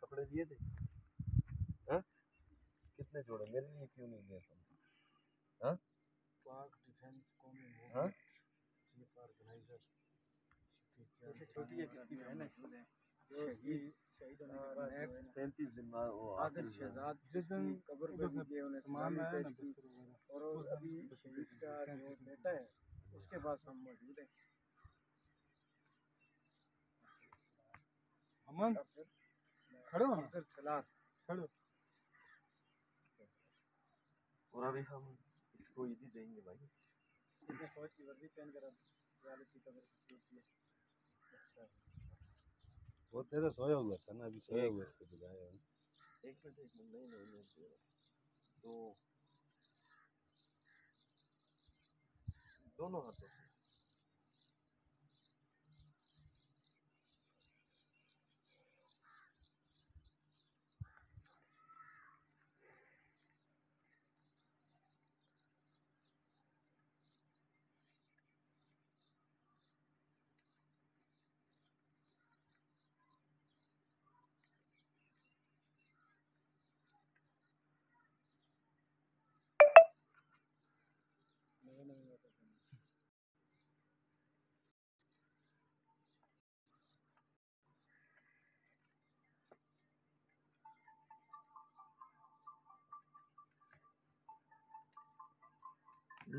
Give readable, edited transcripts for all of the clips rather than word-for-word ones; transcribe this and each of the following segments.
कपड़े दिए थे? हाँ? कितने जोड़े? मेरे लिए क्यों नहीं दिए तुम? हाँ? पाक डिफेंस कौन? हाँ? Chief organiser. छोटी है किसकी बहन है? जो शहीद होने के 37 दिन बाद वो आदिल शहजाद जिस दिन कब्र पे भी गए उन्हें सलामी पेश की और अभी शहीद का जो बेटा है उसके पास हम मौजूद हैं। अमन खड़े हो ना? सलार खड़े। और अभी हम इसको ईदी देंगे भाई। इसने फौज की वर्दी पहन कर वाले की कब्र की होती है। अच्छा वो तेरे सोया हुआ था ना, अभी सोया हुआ इसको जगाया। एक मिनट नहीं तो दोनों हाथों से।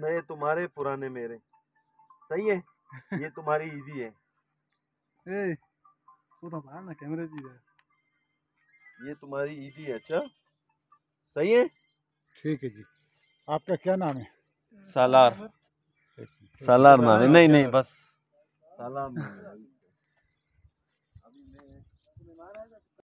नए तुम्हारे पुराने मेरे, सही है। ये तुम्हारी ईदी है। ए, वो तो बाहर ना कैमरे भी है। ये तुम्हारी ईदी है। अच्छा सही है, ठीक है जी। आपका क्या नाम है? सालार। सालार नाम है। नहीं बस सालार नाम है।